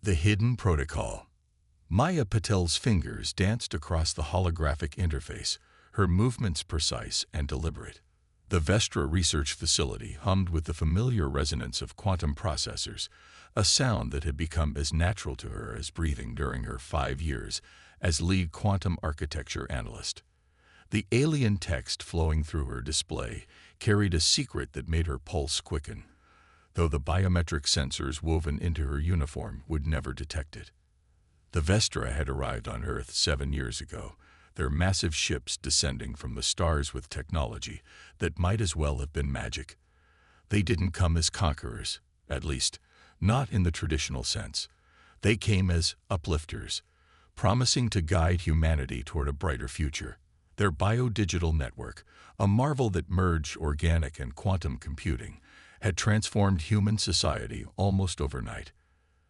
The hidden protocol. Maya Patel's fingers danced across the holographic interface, her movements precise and deliberate. The Vestra research facility hummed with the familiar resonance of quantum processors, a sound that had become as natural to her as breathing during her 5 years as lead quantum architecture analyst. The alien text flowing through her display carried a secret that made her pulse quicken, though the biometric sensors woven into her uniform would never detect it. The Vestra had arrived on Earth 7 years ago, their massive ships descending from the stars with technology that might as well have been magic. They didn't come as conquerors, at least, not in the traditional sense. They came as uplifters, promising to guide humanity toward a brighter future. Their biodigital network, a marvel that merged organic and quantum computing, had transformed human society almost overnight.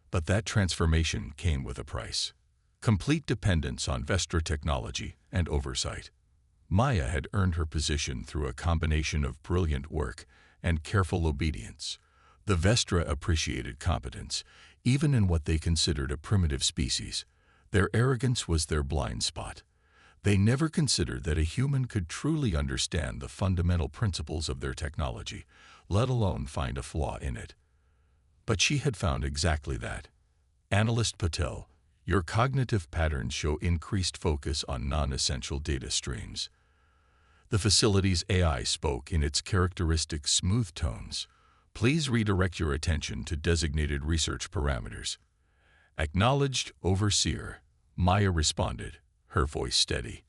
But that transformation came with a price. Complete dependence on Vestra technology and oversight. Maya had earned her position through a combination of brilliant work and careful obedience. The Vestra appreciated competence, even in what they considered a primitive species. Their arrogance was their blind spot. They never considered that a human could truly understand the fundamental principles of their technology, let alone find a flaw in it. But she had found exactly that. Analyst Patel, your cognitive patterns show increased focus on non-essential data streams. The facility's AI spoke in its characteristic smooth tones. Please redirect your attention to designated research parameters. Acknowledged, Overseer, Maya responded, her voice steady.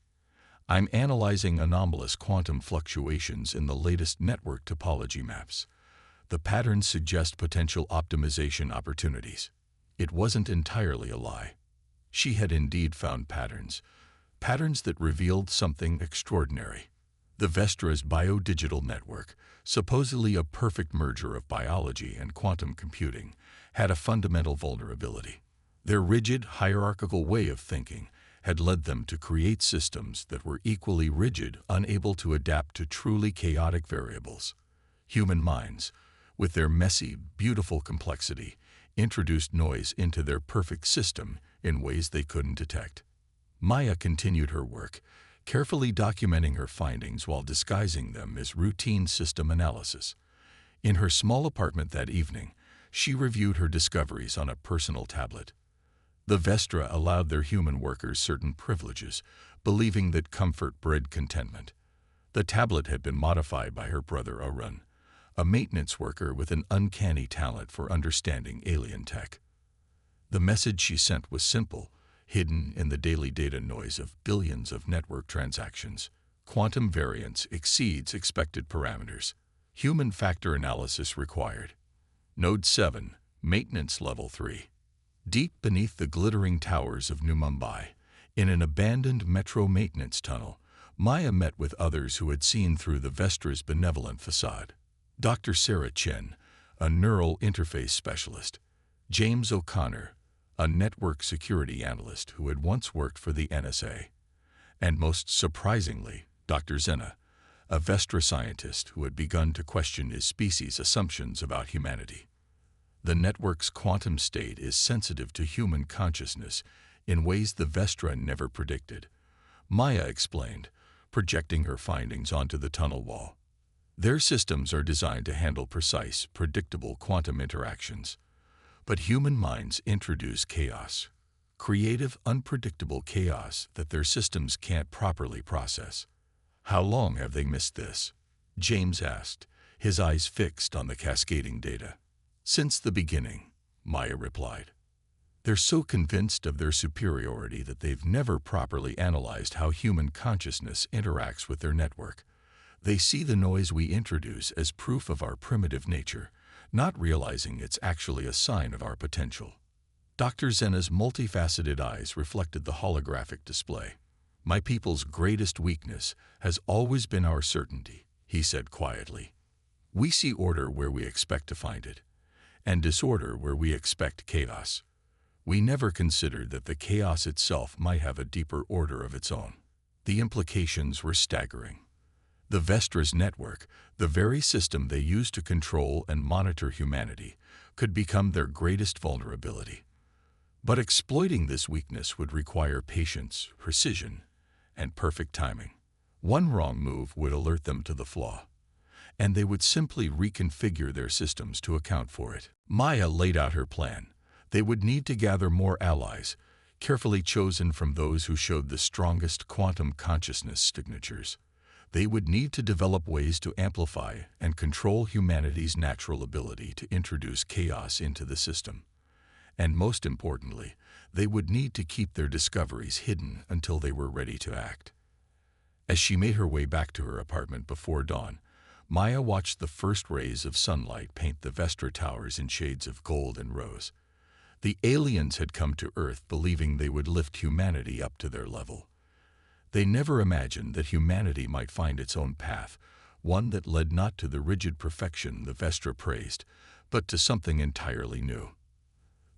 I'm analyzing anomalous quantum fluctuations in the latest network topology maps. The patterns suggest potential optimization opportunities. It wasn't entirely a lie. She had indeed found patterns that revealed something extraordinary. The Vestra's biodigital network, supposedly a perfect merger of biology and quantum computing, had a fundamental vulnerability. Their rigid, hierarchical way of thinking had led them to create systems that were equally rigid, unable to adapt to truly chaotic variables. Human minds, with their messy, beautiful complexity, introduced noise into their perfect system in ways they couldn't detect. Maya continued her work, carefully documenting her findings while disguising them as routine system analysis. In her small apartment that evening, she reviewed her discoveries on a personal tablet. The Vestra allowed their human workers certain privileges, believing that comfort bred contentment. The tablet had been modified by her brother Arun, a maintenance worker with an uncanny talent for understanding alien tech. The message she sent was simple, hidden in the daily data noise of billions of network transactions. Quantum variance exceeds expected parameters. Human factor analysis required. Node 7, Maintenance Level 3. Deep beneath the glittering towers of New Mumbai, in an abandoned metro maintenance tunnel, Maya met with others who had seen through the Vestra's benevolent facade. Dr. Sarah Chen, a neural interface specialist. James O'Connor, a network security analyst who had once worked for the NSA. And most surprisingly, Dr. Zena, a Vestra scientist who had begun to question his species' assumptions about humanity. The network's quantum state is sensitive to human consciousness in ways the Vestra never predicted, Maya explained, projecting her findings onto the tunnel wall. Their systems are designed to handle precise, predictable quantum interactions. But human minds introduce chaos. Creative, unpredictable chaos that their systems can't properly process. How long have they missed this? James asked, his eyes fixed on the cascading data. Since the beginning, Maya replied. They're so convinced of their superiority that they've never properly analyzed how human consciousness interacts with their network. They see the noise we introduce as proof of our primitive nature, not realizing it's actually a sign of our potential. Dr. Zena's multifaceted eyes reflected the holographic display. My people's greatest weakness has always been our certainty, he said quietly. We see order where we expect to find it, and disorder where we expect chaos. We never considered that the chaos itself might have a deeper order of its own. The implications were staggering. The Vestra's network, the very system they use to control and monitor humanity, could become their greatest vulnerability. But exploiting this weakness would require patience, precision, and perfect timing. One wrong move would alert them to the flaw, and they would simply reconfigure their systems to account for it. Maya laid out her plan. They would need to gather more allies, carefully chosen from those who showed the strongest quantum consciousness signatures. They would need to develop ways to amplify and control humanity's natural ability to introduce chaos into the system. And most importantly, they would need to keep their discoveries hidden until they were ready to act. As she made her way back to her apartment before dawn, Maya watched the first rays of sunlight paint the Vestra towers in shades of gold and rose. The aliens had come to Earth believing they would lift humanity up to their level. They never imagined that humanity might find its own path, one that led not to the rigid perfection the Vestra praised, but to something entirely new.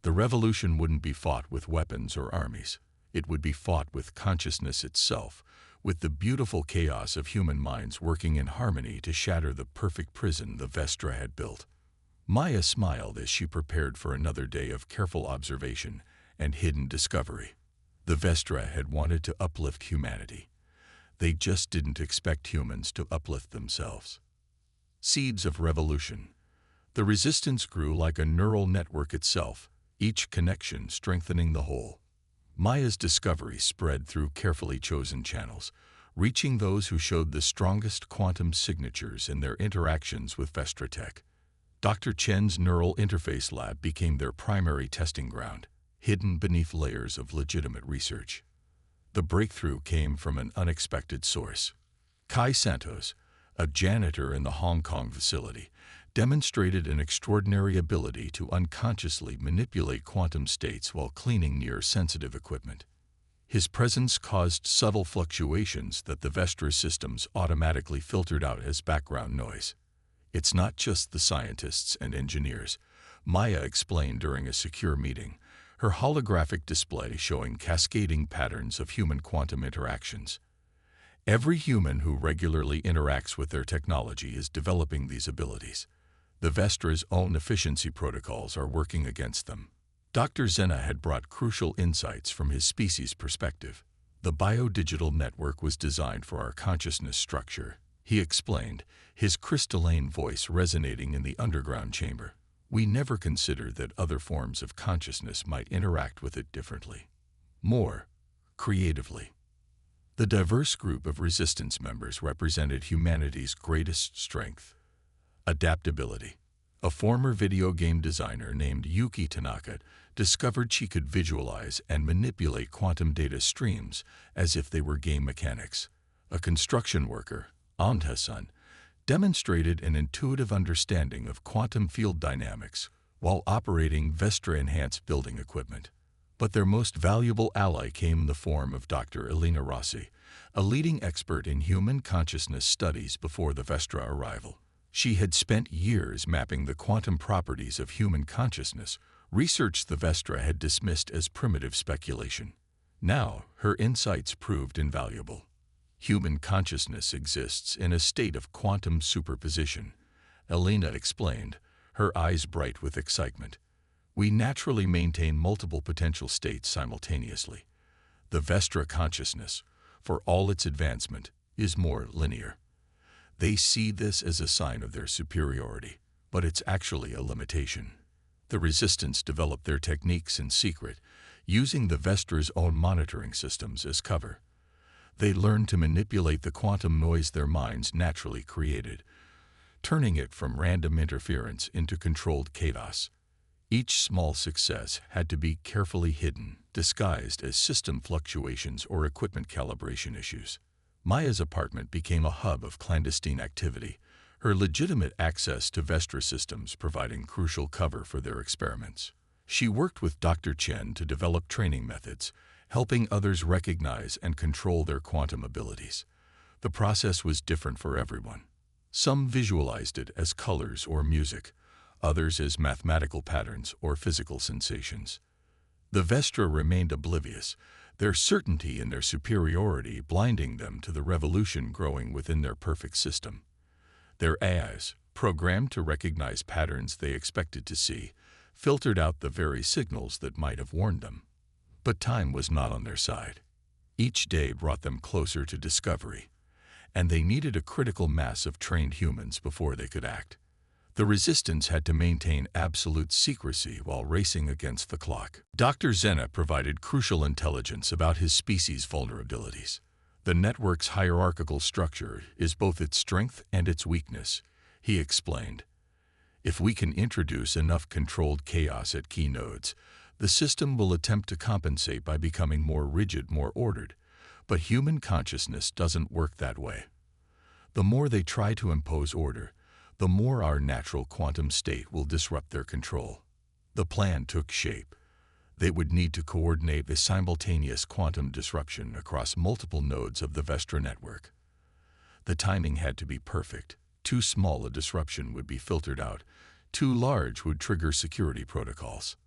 The revolution wouldn't be fought with weapons or armies. It would be fought with consciousness itself, with the beautiful chaos of human minds working in harmony to shatter the perfect prison the Vestra had built. Maya smiled as she prepared for another day of careful observation and hidden discovery. The Vestra had wanted to uplift humanity. They just didn't expect humans to uplift themselves. Seeds of revolution. The resistance grew like a neural network itself, each connection strengthening the whole. Maya's discovery spread through carefully chosen channels, reaching those who showed the strongest quantum signatures in their interactions with Vestra Tech. Dr. Chen's neural interface lab became their primary testing ground, hidden beneath layers of legitimate research. The breakthrough came from an unexpected source. Kai Santos, a janitor in the Hong Kong facility, demonstrated an extraordinary ability to unconsciously manipulate quantum states while cleaning near sensitive equipment. His presence caused subtle fluctuations that the Vestra systems automatically filtered out as background noise. It's not just the scientists and engineers, Maya explained during a secure meeting, her holographic display showing cascading patterns of human quantum interactions. Every human who regularly interacts with their technology is developing these abilities. The Vestra's own efficiency protocols are working against them. Dr. Zena had brought crucial insights from his species' perspective. The biodigital network was designed for our consciousness structure, he explained, his crystalline voice resonating in the underground chamber. We never considered that other forms of consciousness might interact with it differently, more creatively. The diverse group of resistance members represented humanity's greatest strength. Adaptability. A former video game designer named Yuki Tanaka discovered she could visualize and manipulate quantum data streams as if they were game mechanics. A construction worker, Anta-san, demonstrated an intuitive understanding of quantum field dynamics while operating Vestra-enhanced building equipment. But their most valuable ally came in the form of Dr. Elena Rossi, a leading expert in human consciousness studies before the Vestra arrival. She had spent years mapping the quantum properties of human consciousness, research the Vestra had dismissed as primitive speculation. Now, her insights proved invaluable. Human consciousness exists in a state of quantum superposition, Elena explained, her eyes bright with excitement. We naturally maintain multiple potential states simultaneously. The Vestra consciousness, for all its advancement, is more linear. They see this as a sign of their superiority, but it's actually a limitation. The resistance developed their techniques in secret, using the Vestra's own monitoring systems as cover. They learned to manipulate the quantum noise their minds naturally created, turning it from random interference into controlled chaos. Each small success had to be carefully hidden, disguised as system fluctuations or equipment calibration issues. Maya's apartment became a hub of clandestine activity, her legitimate access to Vestra systems providing crucial cover for their experiments. She worked with Dr. Chen to develop training methods, helping others recognize and control their quantum abilities. The process was different for everyone. Some visualized it as colors or music, others as mathematical patterns or physical sensations. The Vestra remained oblivious, their certainty in their superiority blinding them to the revolution growing within their perfect system. Their AIs, programmed to recognize patterns they expected to see, filtered out the very signals that might have warned them. But time was not on their side. Each day brought them closer to discovery, and they needed a critical mass of trained humans before they could act. The Resistance had to maintain absolute secrecy while racing against the clock. Dr. Zenna provided crucial intelligence about his species' vulnerabilities. The network's hierarchical structure is both its strength and its weakness, he explained. If we can introduce enough controlled chaos at key nodes, the system will attempt to compensate by becoming more rigid, more ordered. But human consciousness doesn't work that way. The more they try to impose order, the more our natural quantum state will disrupt their control. The plan took shape. They would need to coordinate a simultaneous quantum disruption across multiple nodes of the Vestra network. The timing had to be perfect. Too small a disruption would be filtered out. Too large would trigger security protocols.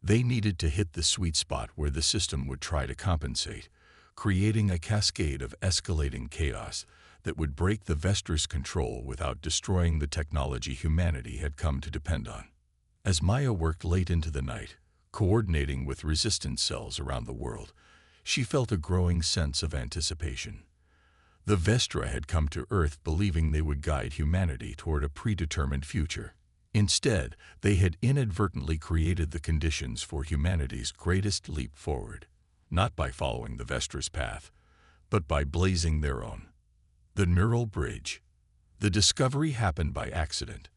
They needed to hit the sweet spot where the system would try to compensate, creating a cascade of escalating chaos that would break the Vestra's control without destroying the technology humanity had come to depend on. As Maya worked late into the night, coordinating with resistance cells around the world, she felt a growing sense of anticipation. The Vestra had come to Earth believing they would guide humanity toward a predetermined future. Instead, they had inadvertently created the conditions for humanity's greatest leap forward, not by following the Vestra's path, but by blazing their own. The neural bridge. The discovery happened by accident.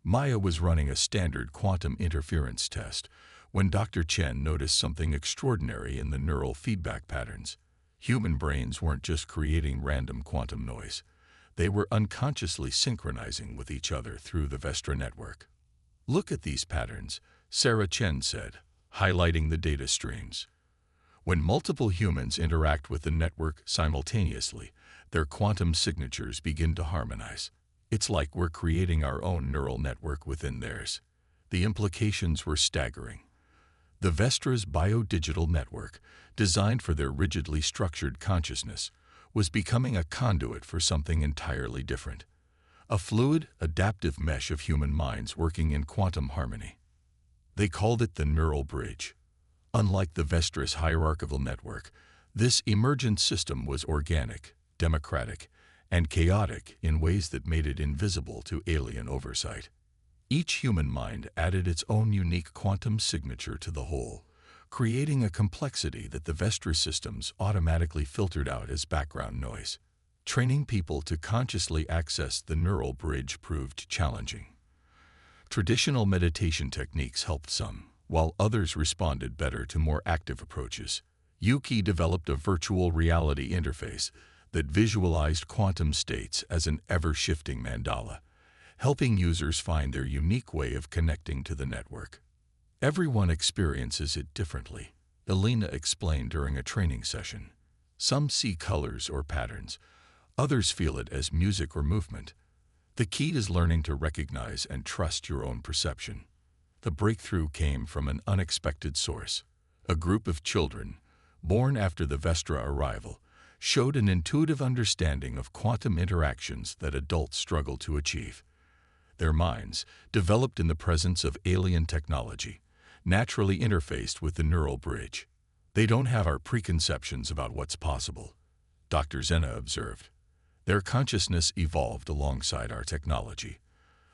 Maya was running a standard quantum interference test when Dr. Chen noticed something extraordinary in the neural feedback patterns. Human brains weren't just creating random quantum noise. They were unconsciously synchronizing with each other through the Vestra network. "Look at these patterns," Sarah Chen said, highlighting the data streams. When multiple humans interact with the network simultaneously, their quantum signatures begin to harmonize. It's like we're creating our own neural network within theirs. The implications were staggering. The Vestra's biodigital network, designed for their rigidly structured consciousness, was becoming a conduit for something entirely different. A fluid, adaptive mesh of human minds working in quantum harmony. They called it the neural bridge. Unlike the Vestra's hierarchical network, this emergent system was organic, democratic, and chaotic in ways that made it invisible to alien oversight. Each human mind added its own unique quantum signature to the whole, creating a complexity that the Vestra systems automatically filtered out as background noise. Training people to consciously access the neural bridge proved challenging. Traditional meditation techniques helped some, while others responded better to more active approaches. Yuki developed a virtual reality interface that visualized quantum states as an ever-shifting mandala, helping users find their unique way of connecting to the network. Everyone experiences it differently, Elena explained during a training session. Some see colors or patterns, others feel it as music or movement. The key is learning to recognize and trust your own perception. The breakthrough came from an unexpected source. A group of children, born after the Vestra arrival, showed an intuitive understanding of quantum interactions that adults struggle to achieve. Their minds, developed in the presence of alien technology, naturally interfaced with the neural bridge. They don't have our preconceptions about what's possible, Dr. Zenna observed. Their consciousness evolved alongside our technology,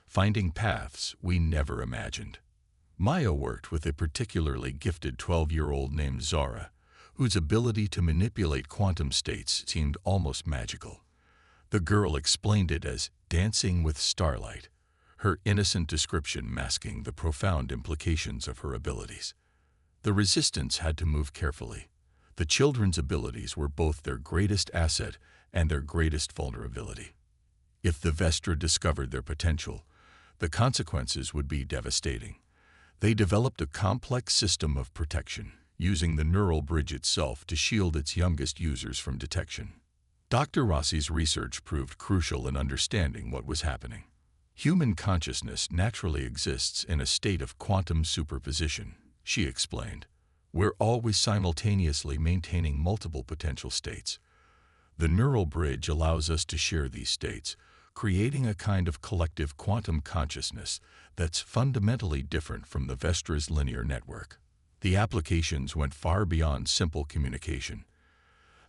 finding paths we never imagined. Maya worked with a particularly gifted 12-year-old named Zara, whose ability to manipulate quantum states seemed almost magical. The girl explained it as dancing with starlight, her innocent description masking the profound implications of her abilities. The Resistance had to move carefully. The children's abilities were both their greatest asset and their greatest vulnerability. If the Vestra discovered their potential, the consequences would be devastating. They developed a complex system of protection, using the neural bridge itself to shield its youngest users from detection. Dr. Rossi's research proved crucial in understanding what was happening. Human consciousness naturally exists in a state of quantum superposition, she explained. We're always simultaneously maintaining multiple potential states. The neural bridge allows us to share these states, creating a kind of collective quantum consciousness that's fundamentally different from the Vestra's linear network. The applications went far beyond simple communication.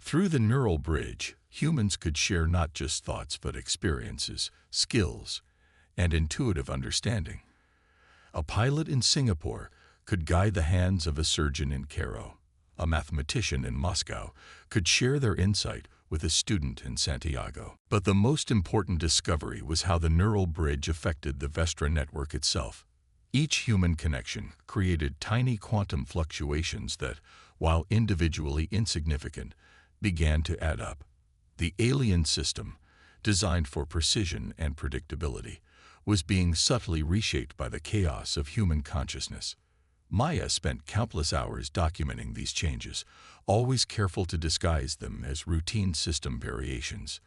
Through the neural bridge, humans could share not just thoughts but experiences, skills, and intuitive understanding. A pilot in Singapore could guide the hands of a surgeon in Cairo. A mathematician in Moscow could share their insight with a student in Santiago. But the most important discovery was how the neural bridge affected the Vestra network itself. Each human connection created tiny quantum fluctuations that, while individually insignificant, began to add up. The alien system, designed for precision and predictability, was being subtly reshaped by the chaos of human consciousness. Maya spent countless hours documenting these changes, always careful to disguise them as routine system variations.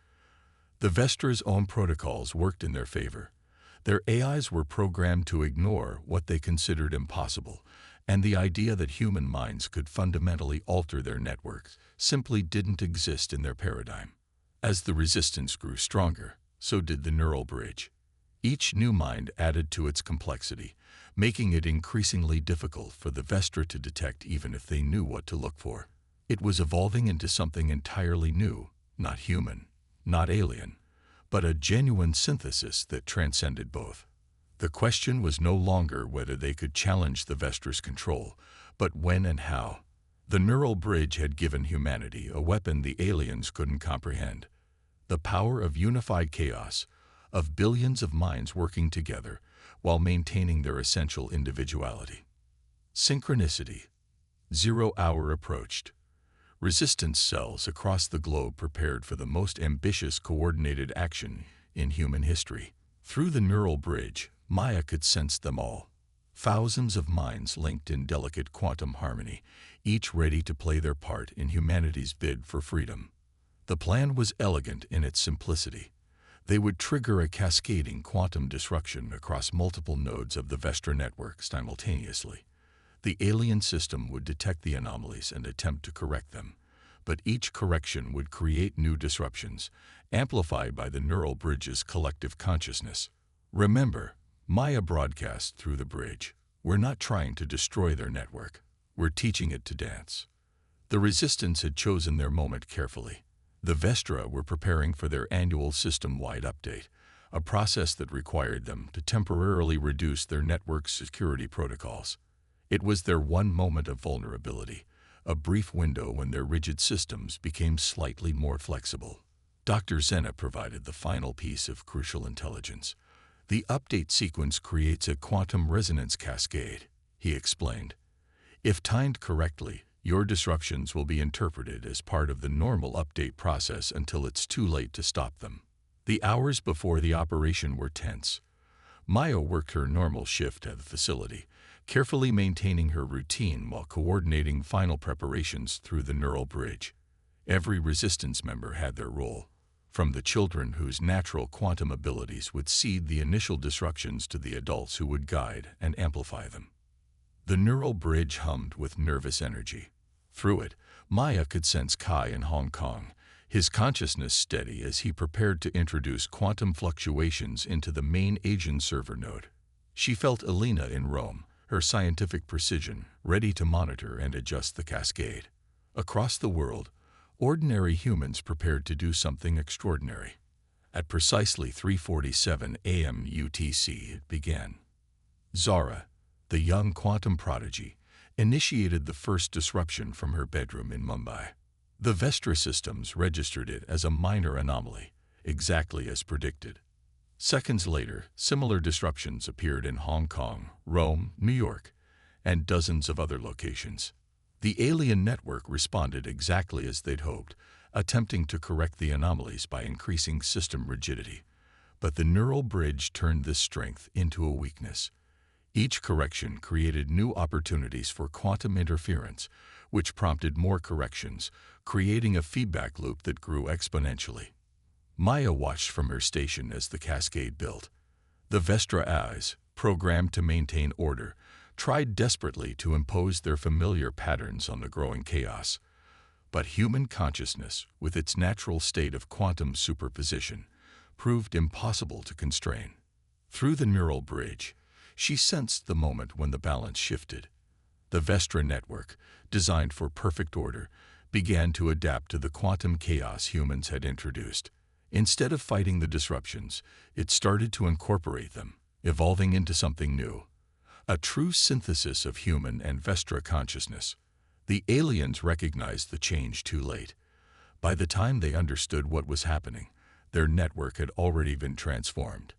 The Vestra's own protocols worked in their favor. Their AIs were programmed to ignore what they considered impossible, and the idea that human minds could fundamentally alter their networks simply didn't exist in their paradigm. As the resistance grew stronger, so did the neural bridge. Each new mind added to its complexity, making it increasingly difficult for the Vestra to detect even if they knew what to look for. It was evolving into something entirely new, not human, not alien, but a genuine synthesis that transcended both. The question was no longer whether they could challenge the Vestra's control, but when and how. The neural bridge had given humanity a weapon the aliens couldn't comprehend: the power of unified chaos, of billions of minds working together while maintaining their essential individuality. Synchronicity. 0 hour approached. Resistance cells across the globe prepared for the most ambitious coordinated action in human history. Through the neural bridge, Maya could sense them all. Thousands of minds linked in delicate quantum harmony, each ready to play their part in humanity's bid for freedom. The plan was elegant in its simplicity. They would trigger a cascading quantum disruption across multiple nodes of the Vestra network simultaneously. The alien system would detect the anomalies and attempt to correct them, but each correction would create new disruptions, amplified by the neural bridge's collective consciousness. Remember, Maya broadcast through the bridge. We're not trying to destroy their network. We're teaching it to dance. The resistance had chosen their moment carefully. The Vestra were preparing for their annual system-wide update, a process that required them to temporarily reduce their network's security protocols. It was their one moment of vulnerability, a brief window when their rigid systems became slightly more flexible. Dr. Zena provided the final piece of crucial intelligence. The update sequence creates a quantum resonance cascade, he explained. If timed correctly, your disruptions will be interpreted as part of the normal update process until it's too late to stop them. The hours before the operation were tense. Maya worked her normal shift at the facility, carefully maintaining her routine while coordinating final preparations through the neural bridge. Every resistance member had their role, from the children whose natural quantum abilities would seed the initial disruptions to the adults who would guide and amplify them. The neural bridge hummed with nervous energy. Through it, Maya could sense Kai in Hong Kong, his consciousness steady as he prepared to introduce quantum fluctuations into the main Asian server node. She felt Elena in Rome, her scientific precision ready to monitor and adjust the cascade. Across the world, ordinary humans prepared to do something extraordinary. At precisely 3:47 a.m. UTC, it began. Zara, the young quantum prodigy, initiated the first disruption from her bedroom in Mumbai. The Vestra systems registered it as a minor anomaly, exactly as predicted. Seconds later, similar disruptions appeared in Hong Kong, Rome, New York, and dozens of other locations. The alien network responded exactly as they'd hoped, attempting to correct the anomalies by increasing system rigidity. But the neural bridge turned this strength into a weakness. Each correction created new opportunities for quantum interference, which prompted more corrections, creating a feedback loop that grew exponentially. Maya watched from her station as the cascade built. The Vestra eyes, programmed to maintain order, tried desperately to impose their familiar patterns on the growing chaos. But human consciousness, with its natural state of quantum superposition, proved impossible to constrain. Through the neural bridge, she sensed the moment when the balance shifted. The Vestra network, designed for perfect order, began to adapt to the quantum chaos humans had introduced. Instead of fighting the disruptions, it started to incorporate them, evolving into something new. A true synthesis of human and Vestra consciousness. The aliens recognized the change too late. By the time they understood what was happening, their network had already been transformed.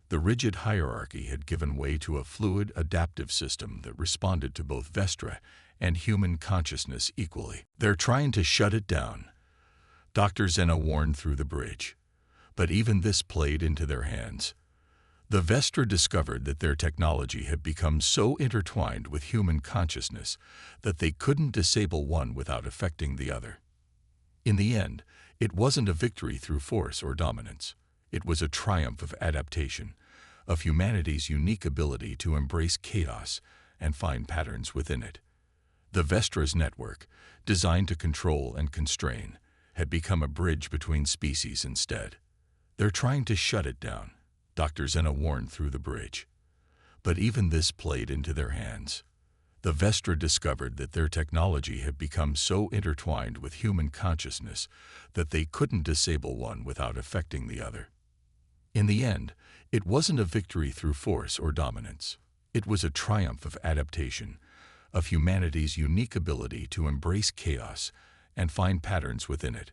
The rigid hierarchy had given way to a fluid, adaptive system that responded to both Vestra and human consciousness equally. "They're trying to shut it down," Dr. Zena warned through the bridge. But even this played into their hands. The Vestra discovered that their technology had become so intertwined with human consciousness that they couldn't disable one without affecting the other. In the end, it wasn't a victory through force or dominance. It was a triumph of adaptation, of humanity's unique ability to embrace chaos and find patterns within it. The Vestra's network, designed to control and constrain, had become a bridge between species instead. "They're trying to shut it down," Dr. Zena warned through the bridge. But even this played into their hands. The Vestra discovered that their technology had become so intertwined with human consciousness that they couldn't disable one without affecting the other. In the end, it wasn't a victory through force or dominance. It was a triumph of adaptation, of humanity's unique ability to embrace chaos and find patterns within it.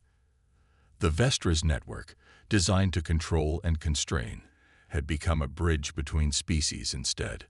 The Vestra's network, designed to control and constrain, had become a bridge between species instead.